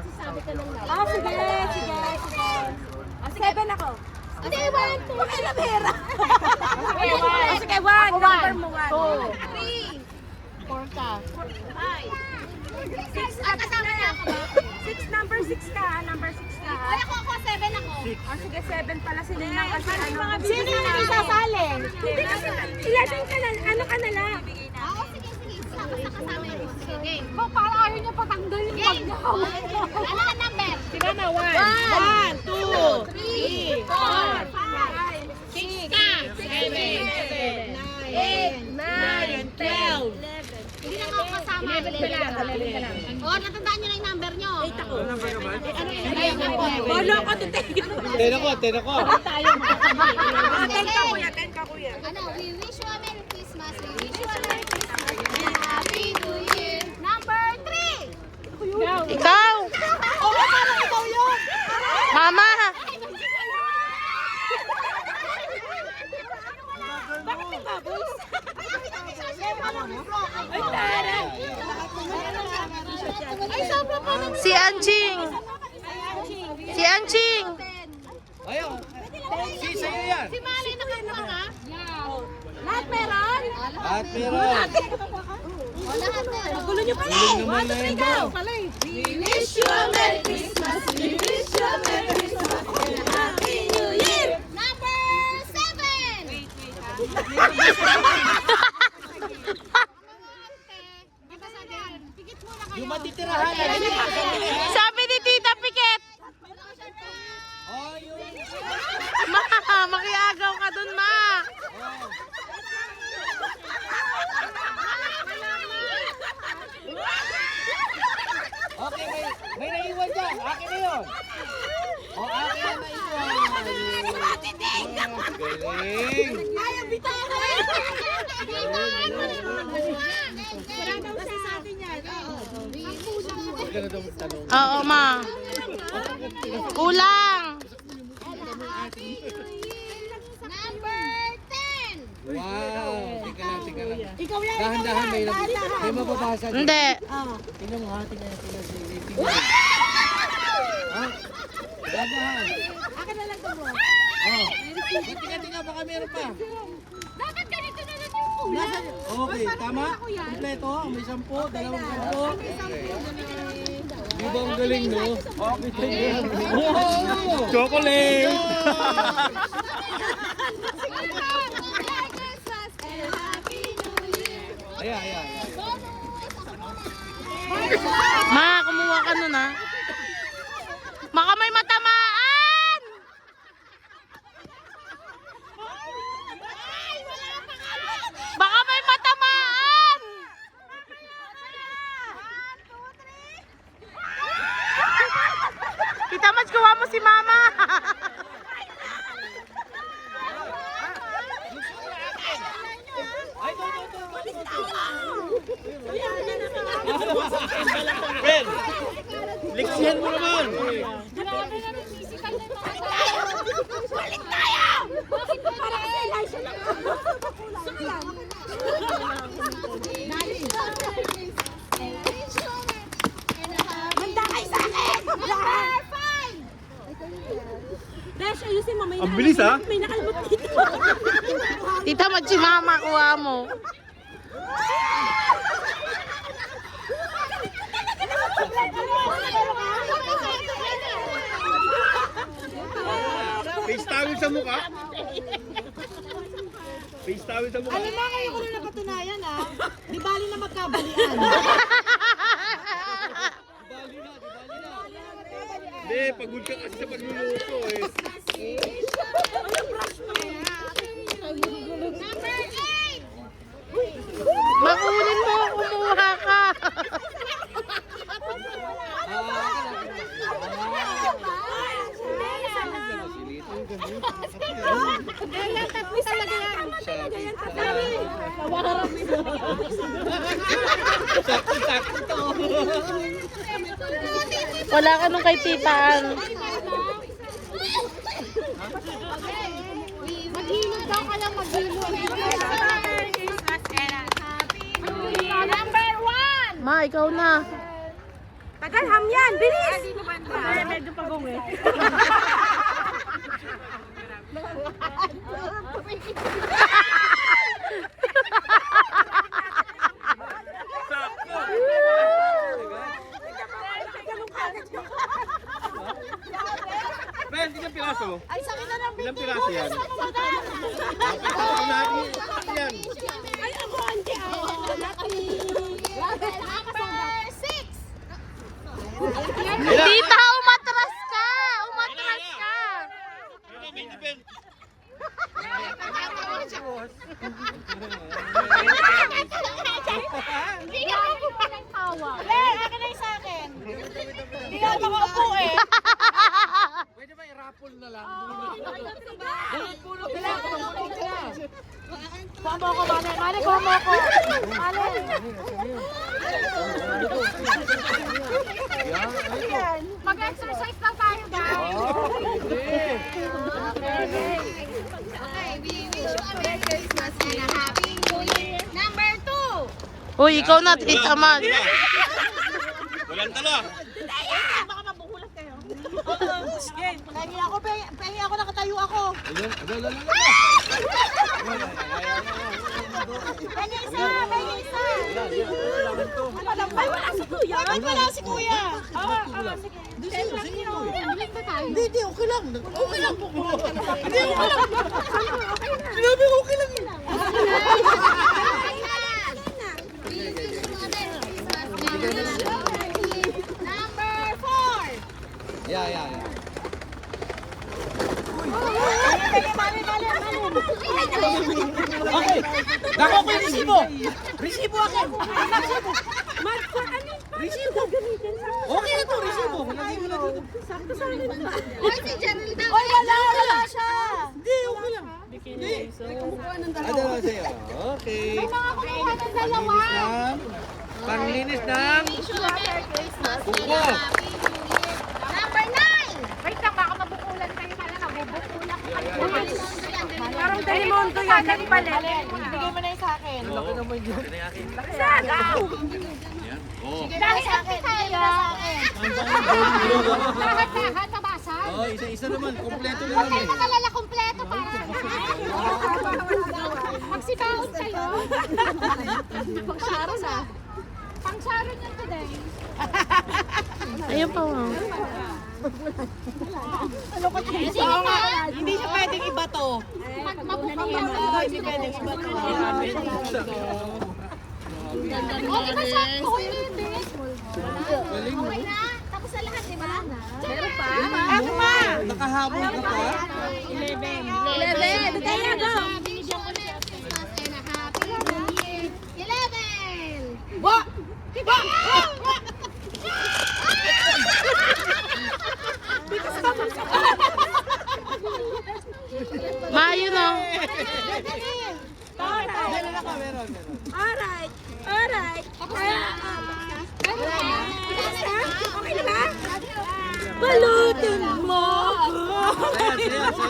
magsasabi ka ng number. Oh, sige. Sige. 7 ako. Hindi, 1, 2, Pakilamera. Sige, 1. Sige, 1. Number mo 1. 3, 4 ka. 5, 6. Kasama na ako ba? 6, number 6 ka. Number 6 ka. Ay, ako, 7 ako. Oh, sige, 7 pala si Ninang kasi ano. Sino yung nagsasali? Hindi kasi, ilasin ka na, ano ka na lang. Oo, sige. Kasama yun. Sige, game. Parang ayaw niya patanggal yung wag niya. Ano ang number? Sige na, 1. 1, 2, 3, 4, 5, 6 ka. 7, 8, 9, 12. Hindi na ako kasama. 11 ka lang. O, natandaan niyo na yung number niyo. 8 ako. Bolo ko, tutin. 10 ako. 10 ka, kuya. Ano, we wish you a Merry Christmas. We wish you a Merry Christmas and Happy New Year. Number 3. Ikaw! Oo, parang ikaw yun. Mama! Bakit may bubbles? Ay, sobra pa naman. Si Anjing! Si Anjing! Ayaw. Si sa'yo yan. Si Mali, nakakuha ka? Lahat meron? At meron. O, lahat meron. Gulo nyo pala. Galing naman na yun daw. We wish you a Merry Christmas. We wish you a Merry Christmas and a Happy New Year. Number 7. Pigit muna kayo. Yung matitirahan. Sabi ni Tita Piket! Oh, yung... Ma! Makiagaw ka dun, Ma! Okay, may naiwan dyan. Akin na yun. Oh, akin na naiwan. Galing. Ayaw, bitaw ka. Huwag ka na daw magtanong. Oo, Ma. Kulang! Number 10. Wow. Tika lang. Ikaw yan. Dahan-dahan, may mababasa dyan. Hindi. Tingnan mo ha, tingnan si Ha? Dahan. Akin na lang ito mo. Oh. Tingnan, baka meron pa. Dapat ganito na lang yung kulay. Okay, tama? Kompleto, may 10, 2. Di ba ang galing, no? Okay. Wow! Chocolate! Ayan. Ma, kumuha ka nun, ha? Baka may matamaan! Baka may matamaan! Tita Mats, kuha mo si Mama! Ay, Ben! Liksihan mo naman! Grabe na rin physical na mga tao. Balik tayo! Bakit ba para sa Elisha lang? Handa kayo sa akin. Number 5. Dash, ayusin mo. Ang bilis, ha? May nakalbot dito. Tita Mats, si Mama, kuha mo. Face towel sa mukha? Face towel sa mukha? Alam mo, kayo ko na napatunayan, ha? Di bali na magkabalian. Hindi, pagod ka kasi sa pagluluto eh. Number 8. Makunin mo, kumuha ka. Sakto-sakto to. Wala ka nung kay Titaan. Maghilod daw ka lang, maghilod. Number 1. Ma, ikaw na. Tagal, ham yan. Bilis. Medyo pagong eh. Ben, ilang piraso? Ay, sakit na ng Ilang piraso yan? Lahat yan. Ay, ako, ante. Number 6. Tita, umatras ka! Umatras ka! Hindi na ako ng tawa. Akin na yung sa akin. Hindi na ako makaupo eh. Pwede ba i-raffle na lang? Kuha mo ako, Mane. Mane, kuha mo ako. Mane. Mag-exercise lang tayo, guys. Okay, we wish you a Merry Christmas and a Happy New Year. Number 2. Uy, ikaw na, Tita Mag. Walang talo. Baka mabukulat kayo. Pahingi ako, nakatayo ako. Pahingi isa. Ay, wala si Kuya. Bakit wala si Kuya? Sige. Hindi, okay lang. Okay lang po. Hindi, okay lang. Sinabi ko okay lang yun. Number 4. Yeah. Okay. Dako ko yung resibo. Resibo akin. Resibo. Okay na to, resibo. Lagay mo na dito. Oy, wala siya. Hindi, okay lang. Hindi. Ano ba sa'yo? Okay. Mga kumuha ng dalawa. Panglinis ng Wish you a Merry Christmas and Buko. a Happy New Year. Number 9. Wait lang, baka mabukulan kayo pala. Nabubulak kayo. Parang Dalimonto yan. Bigay mo na yung sa akin. Laki naman yun. Saan? Oh. Dahil sa akin. Lahat nabasa. Oh, isa-isa naman. Kompleto naman eh. Nakalala kompleto para. Magsibaon kayo. Pang-sharon ah. Pang-sharon yan today. Ayun pa, wow. Hindi siya pwedeng iba to. Hindi pwedeng iba to. Okay ba sa kukunin na yun, Bes? Okay na? Tapos sa lahat, di ba? Meron pa? Ano pa? Nakahabol ka pa? 11. Kaya go. Wish you a Merry Christmas and a Happy New Year. 11. Wa! Wa! Wa! Maayo na. Meron ako, meron. Alright. Tapos na. Okay na ba? Balloon!